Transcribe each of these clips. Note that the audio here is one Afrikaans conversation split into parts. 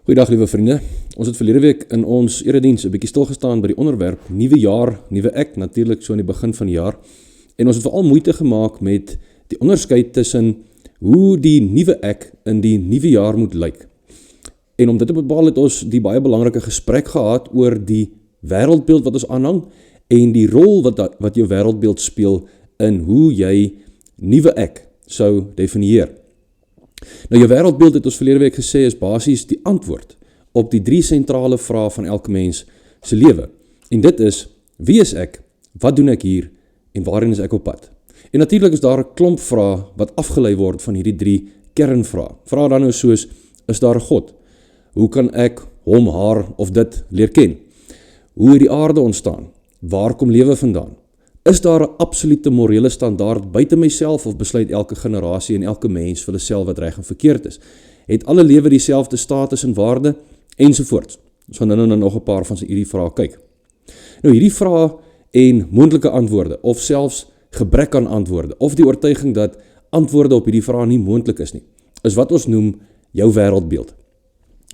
Goeiedag liewe vriende, ons het verlede week in ons erediens 'n bietjie stilgestaan by die onderwerp Nuwe Jaar, Nuwe Ek, natuurlik so aan die begin van die jaar. En ons het veral moeite gemaak met die onderskeid tussen hoe die nuwe ek in die nuwe jaar moet lyk. En om dit te bepaal het ons die baie belangrike gesprek gehad oor die wêreldbeeld wat ons aanhang en die rol wat jou wêreldbeeld speel in hoe jy nuwe ek sou definieer. Nou jou wêreldbeeld het ons verlede week gesê is basies die antwoord op die 3 sentrale vrae van elke mens se lewe. En dit is, wie is ek, wat doen ek hier en waarheen is ek op pad? En natuurlik is daar 'n klomp vrae wat afgelei word van hierdie 3 kernvrae. Vrae dan nou soos, is daar 'n God? Hoe kan ek hom, haar of dit leer ken? Hoe het die aarde ontstaan? Waar kom lewe vandaan? Is daar 'n absolute morele standaard buite myself of besluit elke generasie en elke mens vir hulself wat reg en verkeerd is? Het alle lewe dieselfde status en waarde? Ensovoorts. Ons gaan nou nog 'n paar van hierdie vrae kyk. Nou hierdie vrae en moontlike antwoorde of selfs gebrek aan antwoorde of die oortuiging dat antwoorde op hierdie vrae nie moontlik is nie, is wat ons noem jou wêreldbeeld.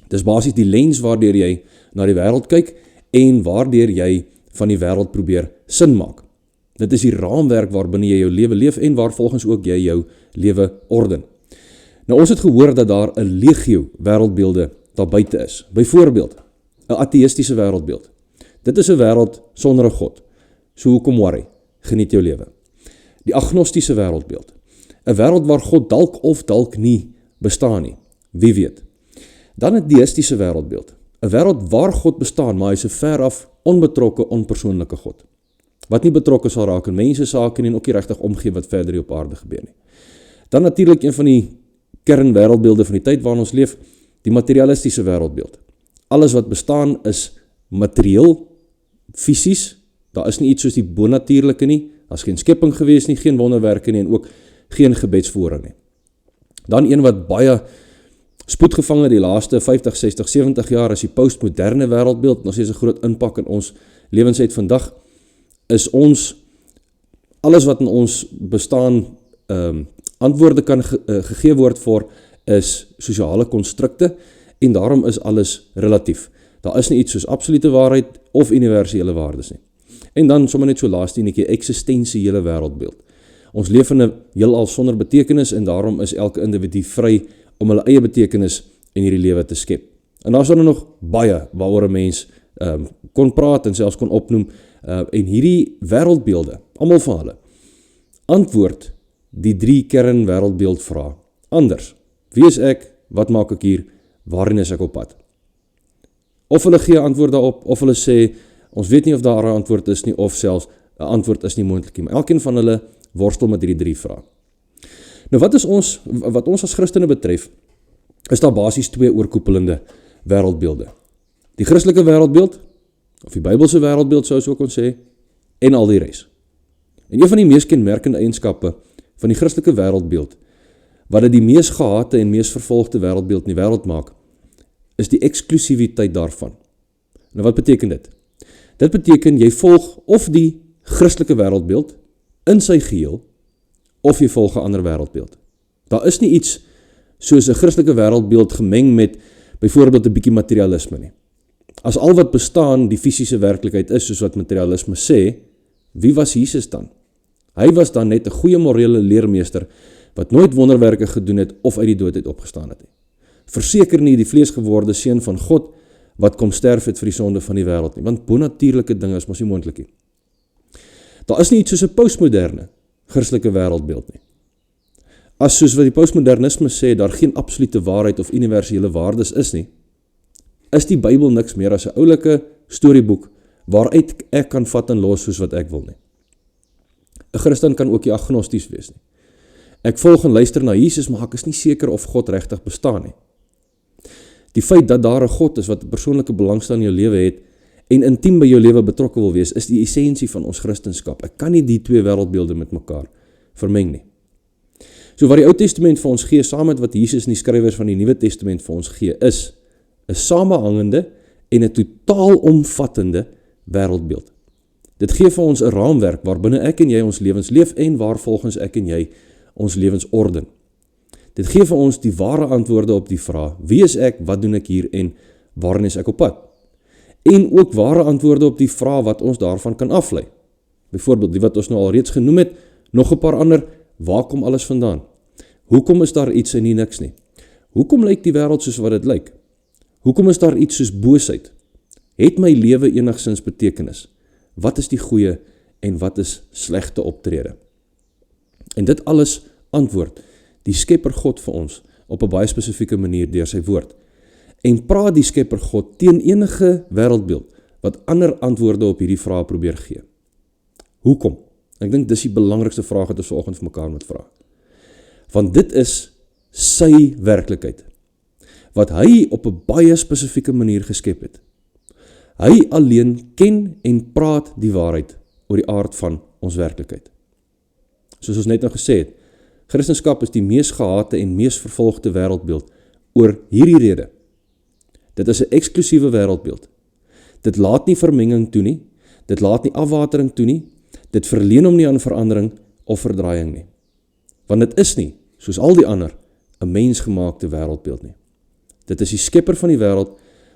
Dis basies die lens waardeur jy na die wêreld kyk en waardeur jy van die wêreld probeer sin maak. Dit is die raamwerk waarbinne jy jou lewe leef en waar volgens ook jy jou lewe orden. Nou ons het gehoor dat daar 'n legio wêreldbeelde daar buite is. Byvoorbeeld, 'n ateïstiese wêreldbeeld. Dit is 'n wêreld sonder 'n God. So hoekom worry? Geniet jou lewe. Die agnostiese wêreldbeeld. 'n Wêreld waar God dalk of dalk nie bestaan nie. Wie weet. Dan 'n deïstiese wêreldbeeld. 'n Wêreld waar God bestaan, maar hy is 'n veraf onbetrokke, onpersoonlike God. Wat nie betrokke sal raak in mense sake en ook nie regtig omgee wat verder hier op aarde gebeur nie. Dan natuurlik een van die kernwêreldbeelde van die tyd waarin ons leef, die materialistiese wêreldbeeld. Alles wat bestaan is materieel, fisies. Daar is nie iets soos die bonatuurlike nie. Daar is geen skepping gewees nie, geen wonderwerke nie en ook geen gebedsvoering nie. Dan een wat baie spoed gevang het die laaste 50, 60, 70 jaar is die postmoderne wêreldbeeld. Ons het 'n groot impak in ons lewensheid vandag. Is ons, alles wat in ons bestaan antwoorde kan gegee word vir, is sosiale konstrukte en daarom is alles relatief. Daar is nie iets soos absolute waarheid of universele waardes nie. En dan sommer net so laaste enetjie, eksistensiële wêreldbeeld. Ons leef in 'n heelal sonder betekenis en daarom is elke individu vry om hulle eie betekenis in hierdie lewe te skep. En daar is dan nog baie waaroor 'n mens kon praat en selfs kon opnoem. En hierdie wêreldbeelde, almal van hulle, antwoord die 3 kern wêreldbeeld vrae anders. Wie is ek? Wat maak ek hier? Waarheen is ek op pad? Of hulle gee antwoord daarop, of hulle sê, ons weet nie of daar 'n antwoord is nie, of selfs 'n antwoord is nie moontlik nie. Maar elkeen van hulle worstel met hierdie 3 vrae. Nou wat ons as Christene betref, is daar basies 2 oorkoepelende wêreldbeelde. Die Christelike wêreldbeeld, of die Bybelse wêreldbeeld sou ons ook kon sê, en al die res. En een van die mees kenmerkende eienskappe van die Christelike wêreldbeeld, wat dit die mees gehate en mees vervolgde wêreldbeeld in die wêreld maak, is die eksklusiwiteit daarvan. Nou wat beteken dit? Dit beteken jy volg of die Christelike wêreldbeeld in sy geheel, of jy volg 'n ander wêreldbeeld. Daar is nie iets soos 'n Christelike wêreldbeeld gemeng met byvoorbeeld 'n bietjie materialisme nie. As al wat bestaan die fisiese werklikheid is, soos wat materialisme sê, wie was Jesus dan? Hy was dan net 'n goeie morele leermeester, wat nooit wonderwerke gedoen het of uit die dood uit opgestaan het nie. Verseker nie die vleesgeworde seun van God, wat kom sterf het vir die sonde van die wêreld nie, want bonatuurlike dinge is mos nie moontlik nie. Daar is nie iets soos 'n postmoderne Christelike wêreldbeeld nie. As soos wat die postmodernisme sê, daar geen absolute waarheid of universele waardes is nie, is die Bybel niks meer as 'n oulike storieboek waaruit ek kan vat en los soos wat ek wil nie. 'n Christen kan ook nie agnosties wees nie. Ek volg en luister na Jesus, maar ek is nie seker of God regtig bestaan nie. Die feit dat daar 'n God is wat 'n persoonlike belangstelling in jou lewe het en intiem by jou lewe betrokke wil wees, is die essensie van ons Christendom. Ek kan nie die 2 wêreldbeelde met mekaar vermeng nie. So wat die Ou Testament vir ons gee, saam met wat Jesus en die skrywers van die Nuwe Testament vir ons gee, is 'n samehangende en 'n totaal omvattende wêreldbeeld. Dit gee vir ons 'n raamwerk waarbinne ek en jy ons lewens leef en waar volgens ek en jy ons lewens orden. Dit gee vir ons die ware antwoorde op die vraag, wie is ek, wat doen ek hier en waarin is ek op pad? En ook ware antwoorde op die vraag wat ons daarvan kan aflei. Byvoorbeeld die wat ons nou al reeds genoem het, nog 'n paar ander, waar kom alles vandaan? Hoekom is daar iets en nie niks nie? Hoekom lyk die wêreld soos wat dit lyk? Hoekom is daar iets soos boosheid? Het my lewe enigsins betekenis? Wat is die goeie en wat is slegte optrede? En dit alles antwoord die Skepper God vir ons op 'n baie spesifieke manier deur sy woord. En praat die Skepper God teen enige wêreldbeeld wat ander antwoorde op hierdie vrae probeer gee. Hoekom? Ek dink dis die belangrikste vraag wat ons vanoggend vir mekaar moet vra. Want dit is sy werklikheid, wat hy op 'n baie spesifieke manier geskep het. Hy alleen ken en praat die waarheid oor die aard van ons werklikheid. Soos ons net nou gesê het, Christendom is die mees gehate en mees vervolgde wêreldbeeld oor hierdie rede. Dit is 'n eksklusiewe wêreldbeeld. Dit laat nie vermenging toe nie, dit laat nie afwatering toe nie, dit verleen hom nie aan verandering of verdraaiing nie. Want dit is nie, soos al die ander, 'n mensgemaakte wêreldbeeld nie. Dit is die Skepper van die wêreld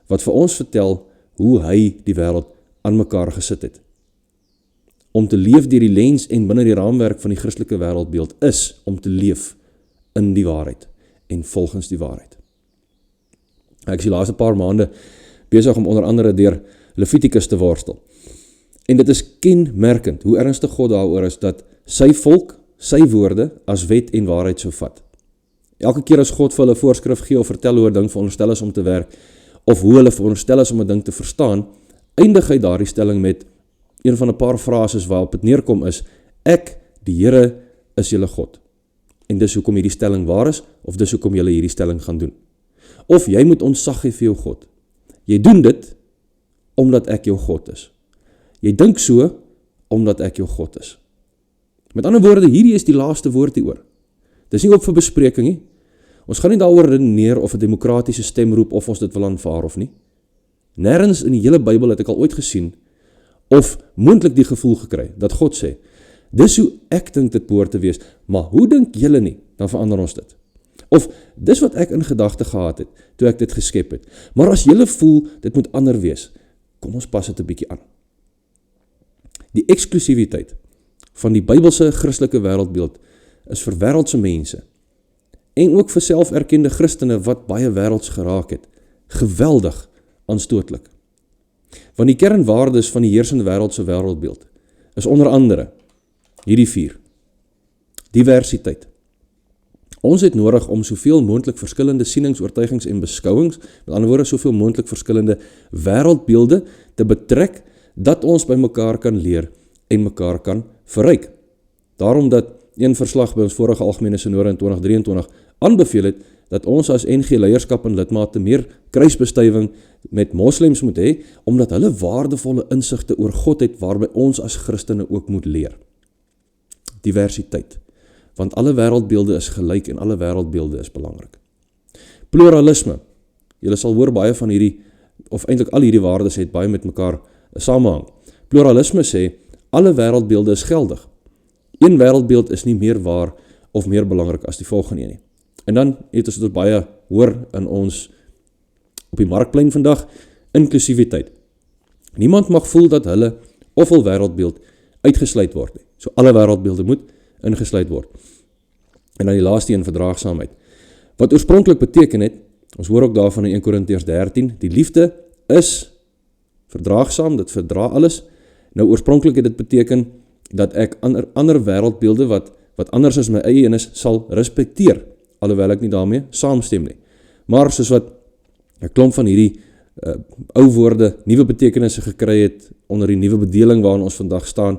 wat vir ons vertel hoe hy die wêreld aan mekaar gesit het. Om te leef deur die lens en binne die raamwerk van die Christelike wêreldbeeld is om te leef in die waarheid en volgens die waarheid. Ek is die laaste paar maande besig om onder andere deur Levitikus te worstel. En dit is kenmerkend hoe ernstig God daaroor is dat sy volk sy woorde as wet en waarheid sou vat. Elke keer as God vir hulle voorskrif gee of vertel hoe 'n ding veronderstel is om te werk, of hoe hulle veronderstel is om 'n ding te verstaan, eindig hy daardie stelling met een van 'n paar frases waarop dit neerkom is, ek, die Here, is julle God. En dis hoekom hierdie stelling waar is, of dis hoekom julle hierdie stelling gaan doen. Of jy moet ontzag hê vir jou God. Jy doen dit, omdat ek jou God is. Jy dink so, omdat ek jou God is. Met ander woorde, hierdie is die laaste woord hieroor. Dis nie op vir bespreking nie. Ons gaan nie daaroor redeneer of 'n demokratiese stem roep of ons dit wil aanvaar of nie. Nêrens in die hele Bybel het ek al ooit gesien of moontlik die gevoel gekry dat God sê, dis hoe ek dink dit behoort te wees, maar hoe dink julle nie? Dan verander ons dit. Of dis wat ek in gedagte gehad het toe ek dit geskep het. Maar as julle voel dit moet ander wees, kom ons pas dit 'n bietjie aan. Die eksklusiwiteit van die Bybelse Christelike wêreldbeeld is vir wêreldse mense en ook vir selferkende Christene wat baie wêrelds geraak het, geweldig aanstootlik. Want die kernwaardes van die heersende wêreldse wêreldbeeld is onder andere hierdie 4. Diversiteit. Ons het nodig om soveel moontlik verskillende sienings, oortuigings en beskouings, met ander woorde soveel moontlik verskillende wêreldbeelde te betrek, dat ons by mekaar kan leer en mekaar kan verryk. Daarom dat een verslag by ons vorige algemene synode in 2023 aanbeveel het, dat ons as NG leierskap en lidmate meer kruisbestuiving met moslems moet hê, omdat hulle waardevolle insigte oor God het, waarby ons as Christene ook moet leer. Diversiteit. Want alle wêreldbeelde is gelyk en alle wêreldbeelde is belangrik. Pluralisme. Julle sal hoor baie van hierdie, of eintlik al hierdie waardes het baie met mekaar samehang. Pluralisme sê, alle wêreldbeelde is geldig. Een wêreldbeeld is nie meer waar of meer belangrik as die volgende nie. En dan het ons dit baie hoor in ons op die markplein vandag, inklusiwiteit. Niemand mag voel dat hulle of hul wêreldbeeld uitgesluit word nie. So alle wêreldbeelde moet ingesluit word. En dan die laaste een, verdraagsaamheid. Wat oorspronklik beteken het, ons hoor ook daarvan in 1 Korintiërs 13, die liefde is verdraagsaam, dit verdra alles. Nou oorspronklik het dit beteken dat ek ander wêreldbeelde wat anders as my eie een is, sal respekteer, alhoewel ek nie daarmee saamstem nie. Maar soos wat 'n klomp van hierdie ou woorde nuwe betekenisse gekry het onder die nuwe bedeling waarin ons vandag staan,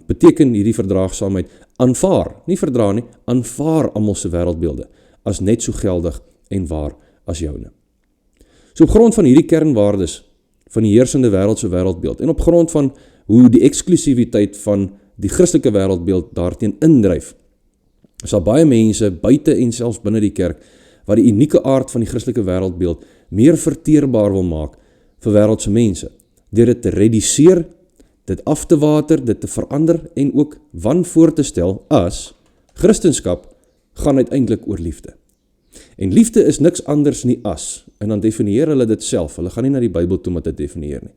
beteken hierdie verdraagsaamheid aanvaar, nie verdra nie, aanvaar almal se wêreldbeelde as net so geldig en waar as joune. So op grond van hierdie kernwaardes van die heersende wêreldse wêreldbeeld en op grond van hoe die eksklusiwiteit van die Christelike wêreldbeeld daarteen indryf, is daar baie mense buite en selfs binne die kerk wat die unieke aard van die Christelike wêreldbeeld meer verteerbaar wil maak vir wêreldse mense, deur dit te reduseer, dit af te water, dit te verander en ook wanvoor te stel as Christendom gaan uiteindelik oor liefde. En liefde is niks anders nie as, en dan definieer hulle dit self, hulle gaan nie na die Bybel toe om dit te definieer nie.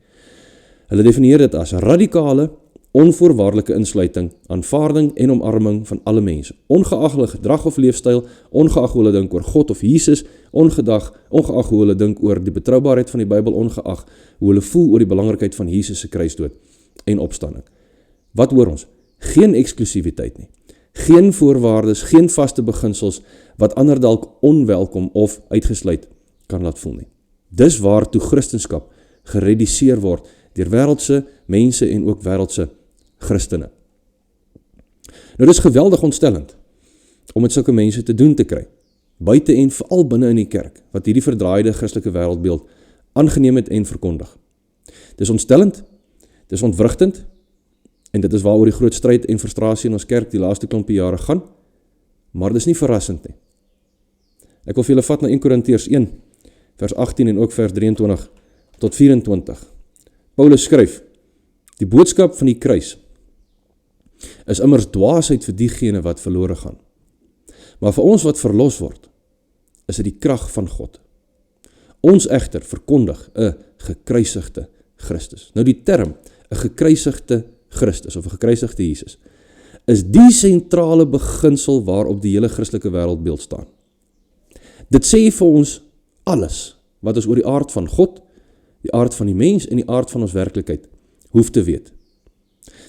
Hulle definieer dit as radikale, onvoorwaardelike insluiting, aanvaarding en omarming van alle mense, ongeag hulle gedrag of leefstyl, ongeag hoe hulle dink oor God of Jesus, ongeag hoe hulle dink oor die betroubaarheid van die Bybel, ongeag hoe hulle voel oor die belangrikheid van Jesus se kruisdood en opstanding. Wat hoor ons? Geen eksklusiwiteit nie. Geen voorwaardes, geen vaste beginsels wat ander dalk onwelkom of uitgesluit kan laat voel nie. Dis waartoe Christenskap gereduseer word deur wêreldse mense en ook wêreldse Christene. Nou dis geweldig ontstellend om met sulke mense te doen te kry, buite en veral binne in die kerk, wat hierdie verdraaide Christelike wêreldbeeld aangeneem het en verkondig. Dis ontstellend, dis ontwrigtend, en dit is waaroor die groot stryd en frustrasie in ons kerk die laaste klompie jare gaan, maar dis nie verrassend nie. Ek wil vir julle vat na 1 Korintiërs 1, vers 18 en ook vers 23 tot 24. Paulus skryf, die boodskap van die kruis is immers dwaasheid vir diegene wat verlore gaan. Maar vir ons wat verlos word, is dit die krag van God. Ons egter verkondig 'n gekruisigde Christus. Nou die term, 'n gekruisigde Christus of 'n gekruisigde Jesus, is die sentrale beginsel waarop die hele Christelike wêreldbeeld staan. Dit sê vir ons alles wat ons oor die aard van God, die aard van die mens en die aard van ons werklikheid hoef te weet.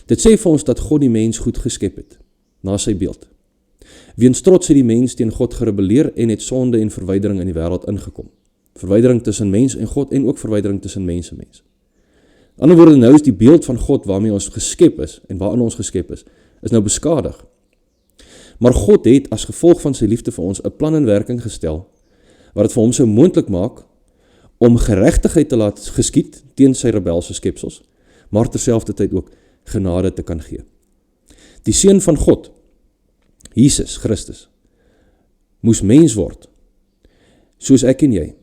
Dit sê vir ons dat God die mens goed geskep het, na sy beeld. Weens trots het die mens teen God gerebelleer en het sonde en verwydering in die wêreld ingekom. Verwydering tussen mens en God en ook verwydering tussen mens en mens. In ander woorde, nou is die beeld van God waarmee ons geskep is en waarin ons geskep is nou beskadig. Maar God het as gevolg van sy liefde vir ons 'n plan in werking gestel wat dit vir hom sou moontlik maak om geregtigheid te laat geskied teen sy rebelse skepsels, maar terselfdertyd ook genade te kan gee. Die seun van God, Jesus Christus, moes mens word, soos ek en jy,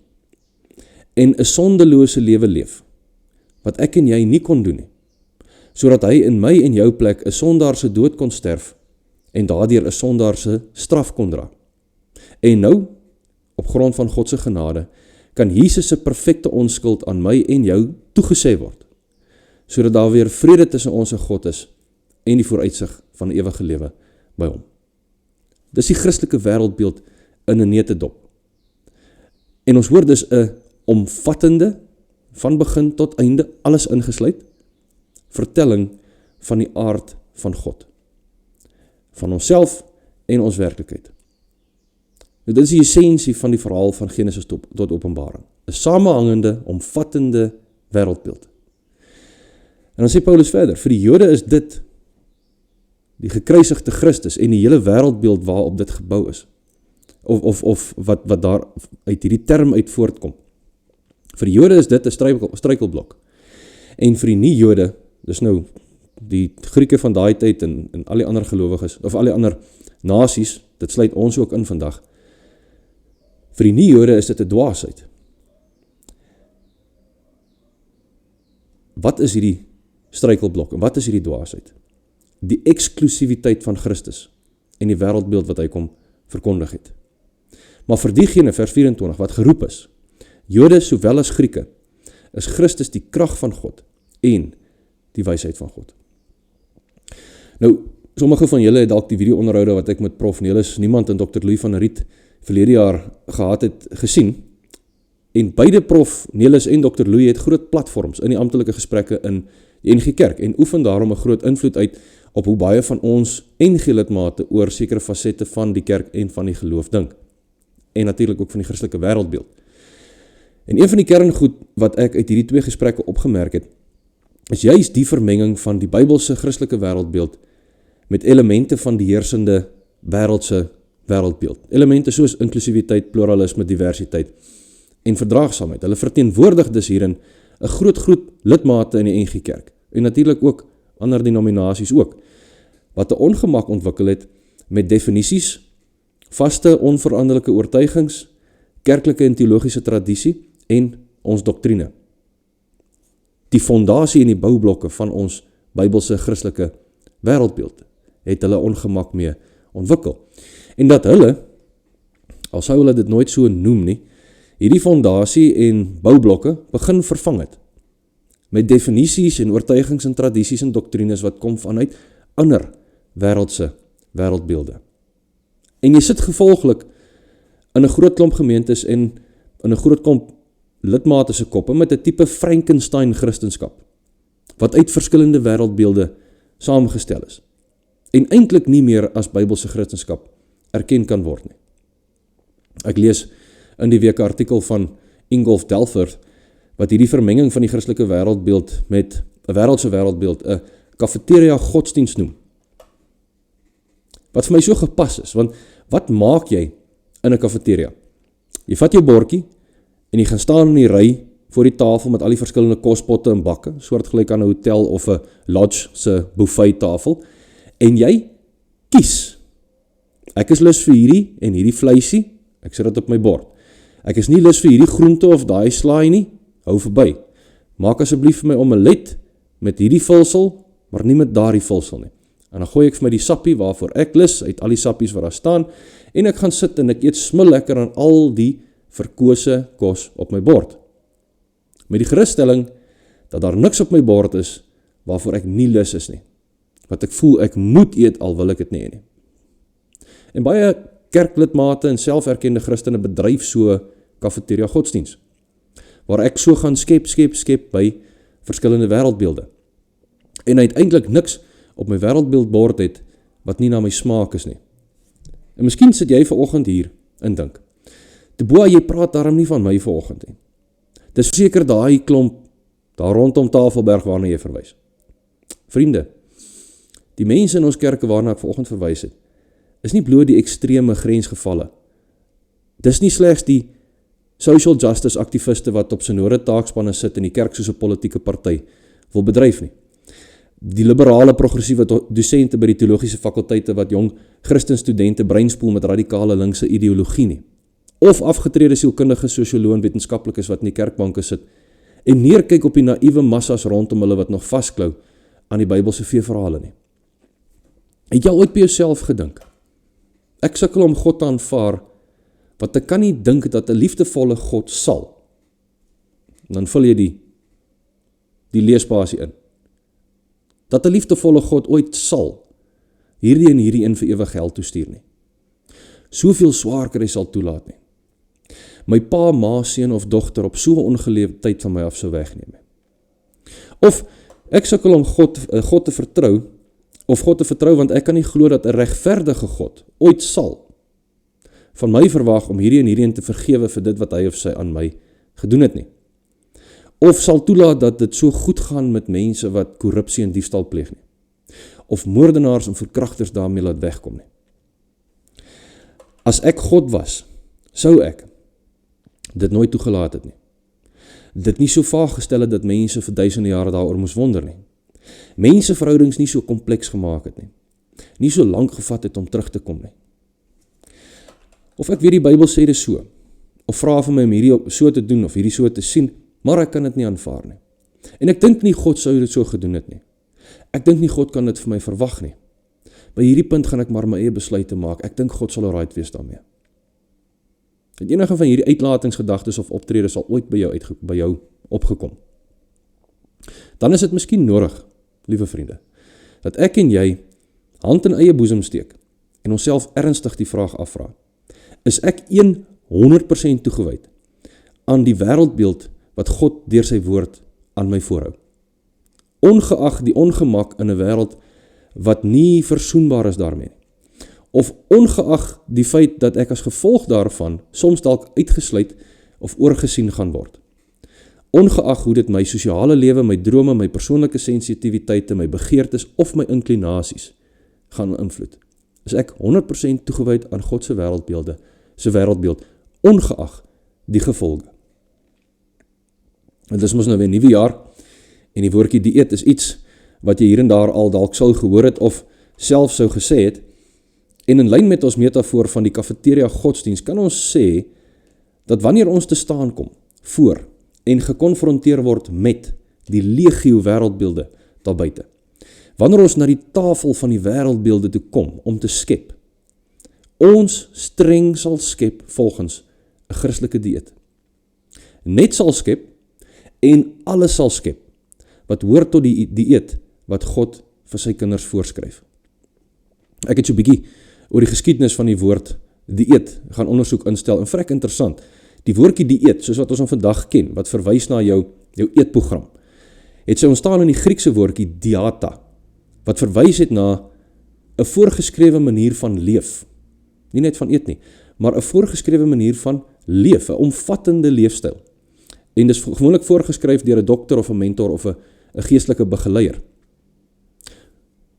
en 'n sondelose lewe leef, wat ek en jy nie kon doen nie, sodat hy in my en jou plek 'n sondaar se dood kon sterf, en daardeur 'n sondaar se straf kon dra. En nou, op grond van God se genade, kan Jesus se perfekte onskuld aan my en jou toegesê word, sodat daar weer vrede tussen ons en God is, en die vooruitsig van ewige lewe by hom. Dis die Christelike wêreldbeeld in 'n neutedop. En ons hoor dus 'n omvattende, van begin tot einde, alles ingesluit, vertelling van die aard van God, van onsself en ons werklikheid. Nou, dit is die essensie van die verhaal van Genesis tot Openbaring. 'n Samehangende, omvattende wêreldbeeld. En dan sê Paulus verder, vir die Jode is dit die gekruisigde Christus en die hele wêreldbeeld waarop dit gebou is. Of wat daar uit hierdie term uit voortkom. Vir die Jode is dit 'n struikelblok. En vir die nie-Jode, dis nou die Grieke van daai tyd en al die ander gelowiges, of al die ander nasies, dit sluit ons ook in vandag, vir die nie-Jode is dit 'n dwaasheid. Wat is hierdie struikelblok en wat is hierdie dwaasheid? Die eksklusiwiteit van Christus en die wêreldbeeld wat hy kom verkondig het. Maar vir diegene, vers 24, wat geroep is, Jode sowel as Grieke, is Christus die krag van God en die wysheid van God. Nou, sommige van julle het dalk die video-onderhoude wat ek met Prof. Nelis Niemand en Dr. Louis van der Riet verlede jaar gehad het gesien, en beide Prof. Nelis en Dr. Louis het groot platforms in die amptelike gesprekke in die NG Kerk en oefen daarom 'n groot invloed uit op hoe baie van ons NG-lidmate oor sekere fasette van die kerk en van die geloof dink. En natuurlik ook van die Christelike wêreldbeeld. En een van die kerngoed wat ek uit hierdie twee gesprekke opgemerk het, is juist die vermenging van die Bybelse Christelike wêreldbeeld met elemente van die heersende wêreldse wêreldbeeld. Elemente soos inklusiwiteit, pluralisme, diversiteit en verdraagsaamheid. Hulle verteenwoordig dus hierin 'n groot lidmate in die NG Kerk en natuurlik ook ander denominasies ook, wat 'n ongemak ontwikkel het met definisies, vaste onveranderlike oortuigings, kerklike en teologiese tradisie en ons doktrine. Die fondasie en die boublokke van ons Bybelse Christelike wêreldbeeld het hulle ongemak mee ontwikkel. En dat hulle, al sou hulle dit nooit so noem nie, hierdie fondasie en boublokke begin vervang het, met definisies en oortuigings en tradisies en doktrines wat kom vanuit ander wêreldbeelde. En jy sit gevolglik in 'n groot klomp gemeentes en in 'n groot klomp lidmate se koppe met 'n tipe Frankenstein Christenskap, wat uit verskillende wêreldbeelde saamgestel is, en eintlik nie meer as Bybelse Christenskap erken kan word nie. Ek lees in die week 'n artikel van Ingolf Delfert, wat hierdie vermenging van die Christelike wêreldbeeld met 'n wêreldse wêreldbeeld 'n cafeteria godsdienst noem. Wat vir my so gepas is, want wat maak jy in 'n cafeteria? Jy vat jou bordjie en jy gaan staan in die ry voor die tafel met al die verskillende kospotte en bakke, soortgelyk aan 'n hotel of 'n lodge se buffet tafel, en jy kies. Ek is lus vir hierdie en hierdie vleisie, ek sit dit op my bord. Ek is nie lus vir hierdie groente of daai slaai nie, hou verby. Maak asseblief vir my omelet met hierdie vulsel, maar nie met daardie vulsel nie. En dan gooi ek vir my die sappie waarvoor ek lus, uit al die sappies wat daar staan, en ek gaan sit en ek eet smil lekker aan al die verkose kos op my bord. Met die gerusstelling dat daar niks op my bord is waarvoor ek nie lus is nie. Wat ek voel ek moet eet, al wil ek dit nie hê nie. En baie kerklidmate en selferkende Christene bedryf so cafeteria godsdienst, waar ek so gaan skep by verskillende wêreldbeelde. En uiteindelik niks op my wêreldbeeldbord het wat nie na my smaak is nie. En miskien sit jy vanoggend hier en dink, Teboa, jy praat daarom nie van my vanoggend nie. Dis seker daai klomp daar rondom Tafelberg waarna jy verwys. Vriende, die mense in ons kerke waarna ek vanoggend verwys het, is nie bloot die ekstreme grensgevalle. Dis nie slegs die social justice aktiviste wat op synode taakspanne sit en die kerk soos 'n politieke party wil bedryf nie. Die liberale progressiewe dosente by die teologiese fakulteite wat jong Christenstudente breinspoel met radikale linkse ideologie nie. Of afgetrede sielkundige sosioloë en wetenskaplikes wat in die kerkbanke sit en neerkyk op die naïewe massas rondom hulle wat nog vasklou aan die Bybelse veeverhale nie. Het jy ooit by jouself gedink? Ek sukkel om God te aanvaar, want ek kan nie dink dat 'n liefdevolle God sal. En dan vul jy die leesbasie in. Dat 'n liefdevolle God ooit sal hierdie en hierdie een vir ewig hel toestuur nie. Soveel swaar kry sal toelaat nie. My pa, ma, seun of dogter op so 'n ongeleefde tyd van my af sou wegneem. Of ek sukkel om God te vertrou, want ek kan nie glo dat 'n regverdige God ooit sal van my verwag om hierdie en hierdie een te vergewe vir dit wat hy of sy aan my gedoen het nie. Of sal toelaat dat dit so goed gaan met mense wat korrupsie en diefstal pleeg nie. Of moordenaars en verkragters daarmee laat wegkom nie. As ek God was, sou ek dit nooit toegelaat het nie. Dit nie so vaag gestel het dat mense vir duisende jare daaroor moes wonder nie. Menseverhoudings nie so kompleks gemaak het nie. Nie so lank gevat het om terug te kom nie. Of ek weet die Bybel sê dit so, of vra vir my om hierdie so te doen of hierdie so te sien, maar ek kan dit nie aanvaar nie. En ek dink nie God sou dit so gedoen het nie. Ek dink nie God kan dit vir my verwag nie. By hierdie punt gaan ek maar my eie besluite maak. Ek dink God sal alright wees daarmee. Het enige van hierdie uitlatingsgedagtes of optredes sal ooit by jou opgekom. Dan is dit miskien nodig, liewe vriende, dat ek en jy hand in eie boesem steek en onsself ernstig die vraag afvra. Is ek 100% toegewyd aan die wêreldbeeld wat God deur sy woord aan my voorhou? Ongeag die ongemak in 'n wêreld wat nie versoenbaar is daarmee nie. Of ongeag die feit dat ek as gevolg daarvan soms dalk uitgesluit of oorgesien gaan word. Ongeag hoe dit my sosiale lewe, my drome, my persoonlike sensitiwiteite, my begeertes of my inklinasies gaan invloed. Is ek 100% toegewyd aan God se wêreldbeeld, ongeag die gevolge. En dis mos nou weer 'n nuwe jaar, en die woordjie dieet is iets wat jy hier en daar al dalk sou gehoor het of self sou gesê het. En in lyn met ons metafoor van die cafeteria godsdienst kan ons sê dat wanneer ons te staan kom voor en gekonfronteer word met die legio wêreldbeelde daar buite, wanneer ons na die tafel van die wêreldbeelde toe kom om te skep, ons streng sal skep volgens 'n Christelike dieet. Net sal skep en alles sal skep wat hoort tot die dieet wat God vir sy kinders voorskryf. Ek het so 'n bietjie oor die geskiedenis van die woord dieet gaan ondersoek instel en vrek interessant. Die woordjie dieet, soos wat ons hom vandag ken, wat verwys na jou eetprogram, het sy ontstaan in die Griekse woordjie diata, wat verwys het na 'n voorgeskrewe manier van leef. Nie net van eet nie, maar 'n voorgeskrewe manier van leef, 'n omvattende leefstyl. En dis gewoonlik voorgeskryf deur 'n dokter of 'n mentor of 'n geestelike begeleier.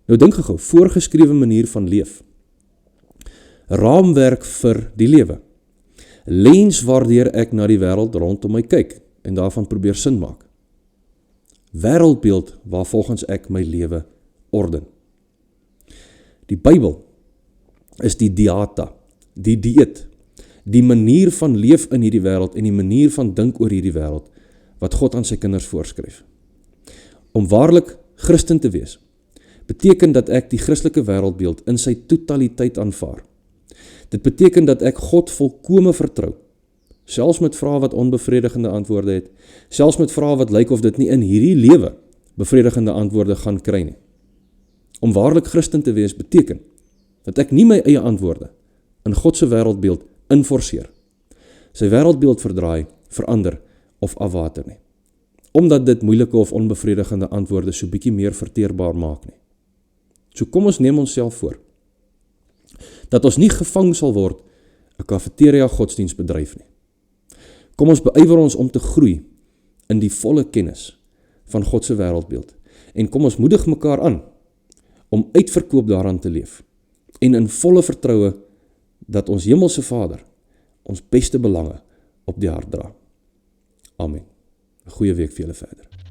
Nou dink gou, voorgeskrewe manier van leef. Raamwerk vir die lewe. Lens waardeur ek na die wêreld rondom my kyk en daarvan probeer sin maak. Wêreldbeeld waar volgens ek my lewe orden. Die Bybel is die diata, die dieet, die manier van leef in hierdie wêreld en die manier van dink oor hierdie wêreld wat God aan sy kinders voorskryf. Om waarlik Christen te wees, beteken dat ek die Christelike wêreldbeeld in sy totaliteit aanvaar. Dit beteken dat ek God volkome vertrou, selfs met vrae wat onbevredigende antwoorde het, selfs met vrae wat lyk of dit nie in hierdie lewe bevredigende antwoorde gaan kry nie. Om waarlik Christen te wees beteken dat ek nie my eie antwoorde in God se wêreldbeeld inforceer, sy wêreldbeeld verdraai, verander of afwater nie, omdat dit moeilike of onbevredigende antwoorde so bietjie meer verteerbaar maak nie. So kom ons neem onsself voor, dat ons nie gevang sal word 'n kafeteria godsdienstbedryf nie. Kom ons beywer ons om te groei in die volle kennis van God se wêreldbeeld en kom ons moedig mekaar aan om uitverkoop daaraan te leef en in volle vertroue dat ons hemelse Vader ons beste belange op die hart dra. Amen. 'n Goeie week vir julle verder.